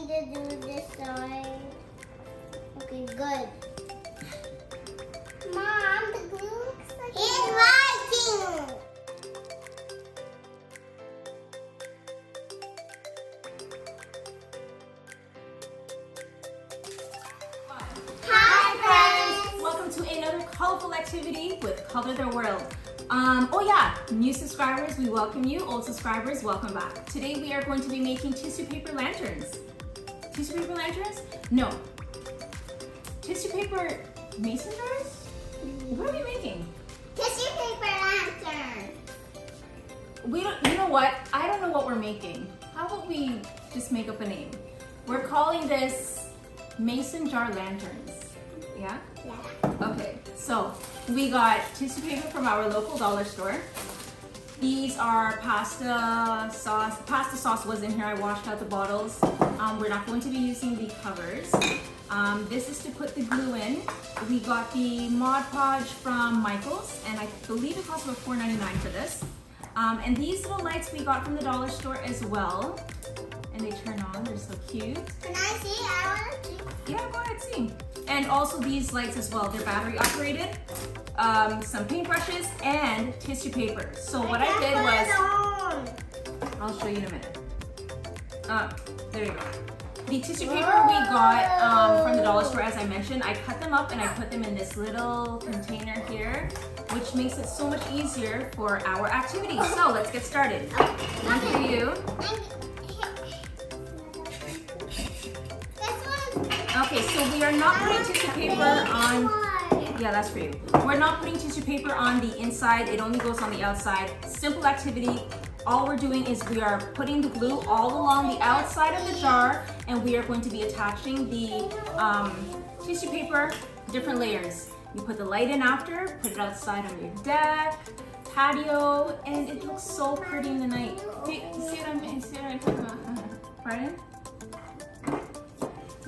need to do this side. Okay, good. Mom, the glue looks like it's writing. Hi, friends. Welcome to another colorful activity with Color the World. Oh yeah, new subscribers, we welcome you. Old subscribers, welcome back. Today we are going to be making tissue paper lanterns. Tissue paper lanterns? No. Tissue paper mason jars? What are we making? Tissue paper lantern. We don't, you know what? I don't know what we're making. How about we just make up a name? We're calling this mason jar lanterns. Yeah? Yeah. Okay, so we got tissue paper from our local dollar store. These are pasta sauce. The pasta sauce was in here. I washed out the bottles. We're not going to be using the covers. This is to put the glue in. We got the Mod Podge from Michael's, and I believe it cost about $4.99 for this. And these little lights we got from the dollar store as well. And they turn on, they're so cute. Can I see? I want to see. Yeah, go ahead, see. And also these lights as well, they're battery operated. Some paintbrushes and tissue paper. So what I did was, I'll show you in a minute. There you go. The tissue paper we got from the dollar store, as I mentioned, I cut them up and I put them in this little container here, which makes it so much easier for our activity. So let's get started. One for you. Okay, so we are not putting tissue paper on, yeah, that's for you. We're not putting tissue paper on the inside, it only goes on the outside. Simple activity. All we're doing is we are putting the glue all along the outside of the jar, and we are going to be attaching the tissue paper, different layers. You put the light in after, put it outside on your deck, patio, and it looks so pretty in the night. See what I'm talking about? Pardon?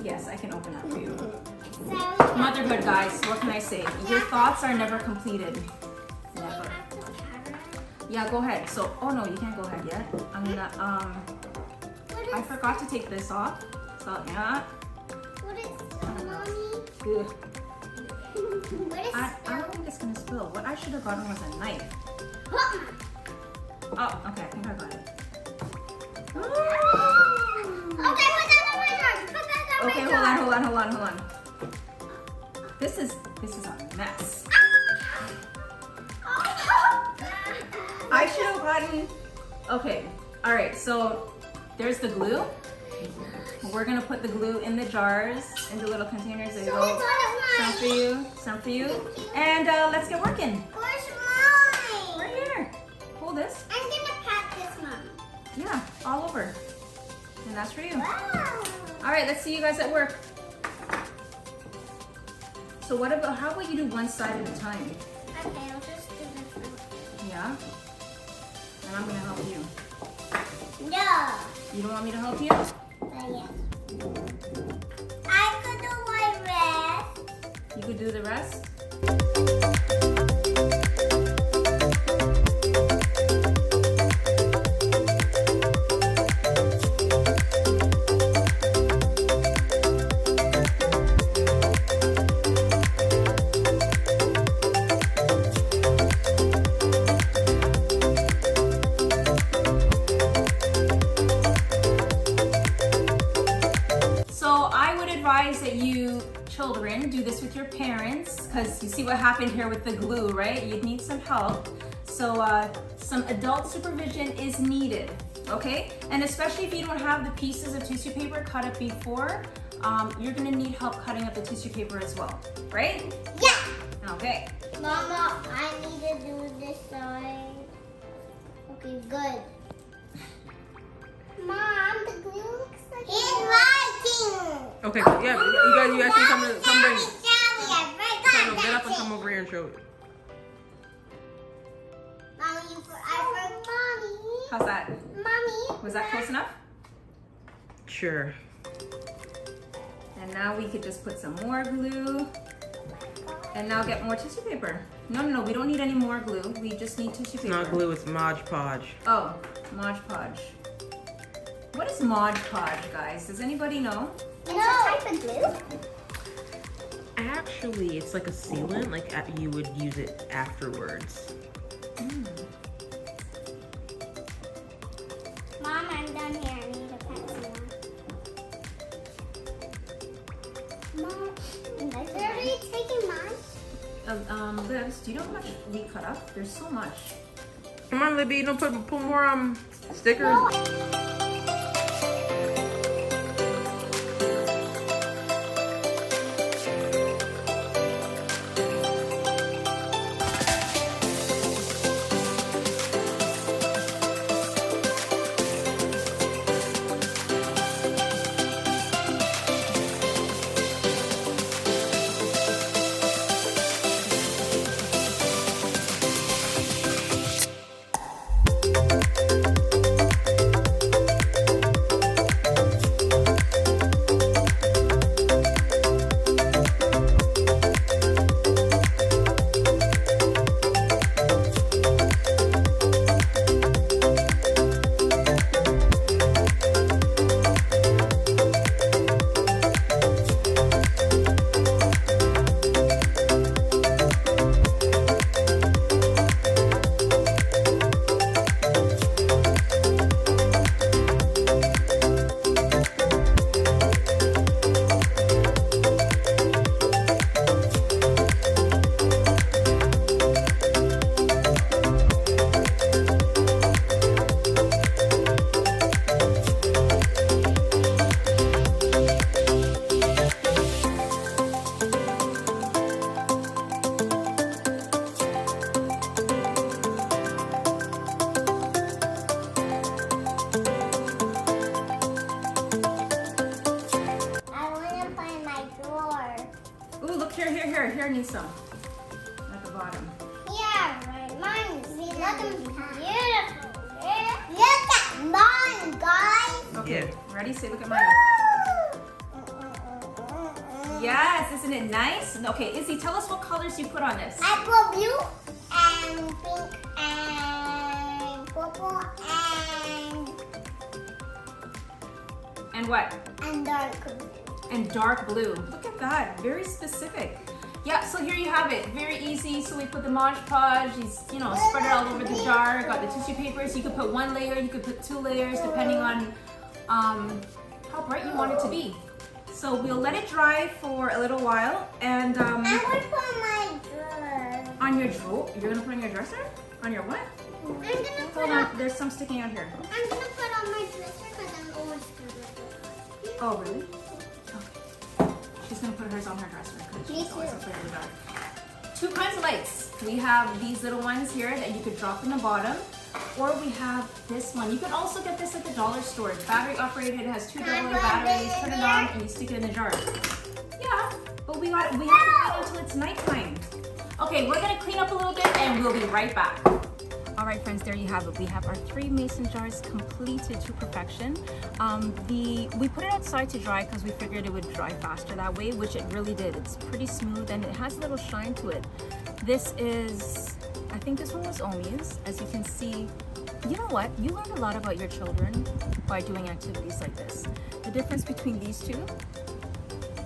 Yes, I can open that for you. Motherhood, guys, what can I say? Your thoughts are never completed. Never. Yeah, go ahead. So, oh no, you can't go ahead yet. I'm gonna, I forgot to take this off. So, yeah. What is Mommy? Good. What is I don't think it's gonna spill. What I should have gotten was a knife. Oh, okay, I think I got it. Okay, put that on my jar. Put that on Okay, my jar. hold on. This is a mess. I should have gotten, okay, all right, so there's the glue. We're gonna put the glue in the jars, in the little containers. There you go. Some for you. And let's get working. Where's mine? Right here. Hold this. I'm gonna pat this, Mom. Yeah, all over. And that's for you. Wow. All right, let's see you guys at work. So how about you do one side at a time? Okay, I'll just do this one. Yeah? And I'm gonna help you. No. You don't want me to help you? Yes. I could do my rest. You could do the rest? That you children do this with your parents, because you see what happened here with the glue, right? You'd need some help. So some adult supervision is needed, okay? And especially if you don't have the pieces of tissue paper cut up before, you're gonna need help cutting up the tissue paper as well, right? Yeah. Okay. Mama, I need to do this side. Okay, good. Mom, the glue looks like it's writing. Okay, yeah, you actually come bring. Sorry, I Okay, forgot no, get up and that. come over here and show it. Mommy, Mommy. How's that? Mommy. Was that close enough? Sure. And now we could just put some more glue. And now get more tissue paper. No, we don't need any more glue. We just need tissue It's paper. not glue, it's Mod Podge. Oh, Mod Podge. What is Mod Podge, guys? Does anybody know? It's a type of glue. Actually, it's like a sealant. Like you would use it afterwards. Mom, I'm done here. I need a pencil. Mom, are you taking mine? Liz, do you know how much we cut up? There's so much. Come on, Libby. Don't put more stickers. Here, I need some. At the bottom. Yeah, right. Mine is looking beautiful. Look at mine, guys. Okay, Yeah. ready? Say, look at mine. Yes, isn't it nice? Okay, Izzy, tell us what colors you put on this. I put blue and pink and purple And what? and dark blue. And dark blue. Look at that, very specific. Yeah, so here you have it, very easy. So we put the Mod Podge, spread it all over the jar. Got the tissue papers. You could put one layer, you could put 2 layers, depending on how bright you want it to be. So we'll let it dry for a little while, and I would put on my dress. on your drawer. You're gonna put on your dresser? On your what? I'm gonna Hold on, there's some sticking out here. I'm gonna put on my dresser because I'm always good. Oh, really? Okay. She's gonna put hers on her dresser because Me she's always too. afraid of the dark. 2 kinds of lights. We have these little ones here that you could drop in the bottom, or we have this one. You can also get this at the dollar store. It's battery operated. It has 2 Can I AA put batteries. it Put in it on there? and you stick it in the jar. Yeah, but we have to wait until it's nighttime. Okay, we're gonna clean up a little bit and we'll be right back. All right, friends, there you have it. We have our 3 mason jars completed to perfection. We put it outside to dry because we figured it would dry faster that way, which it really did. It's pretty smooth and it has a little shine to it. This is, I think this one was Omi's. As you can see, you know what? You learn a lot about your children by doing activities like this. The difference between these 2,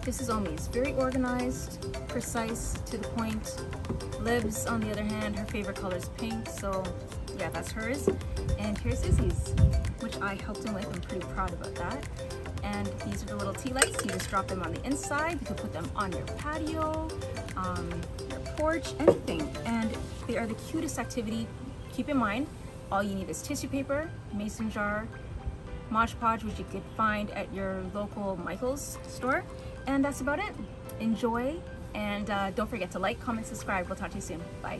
this is Omi's. Very organized, precise, to the point. Liv's, on the other hand, her favorite color is pink, so yeah, that's hers. And here's Izzy's, which I helped him with. I'm pretty proud about that. And these are the little tea lights. You just drop them on the inside. You can put them on your patio, your porch, anything. And they are the cutest activity. Keep in mind, all you need is tissue paper, mason jar, Mod Podge, which you could find at your local Michael's store. And that's about it. Enjoy. And don't forget to like, comment, subscribe. We'll talk to you soon. Bye.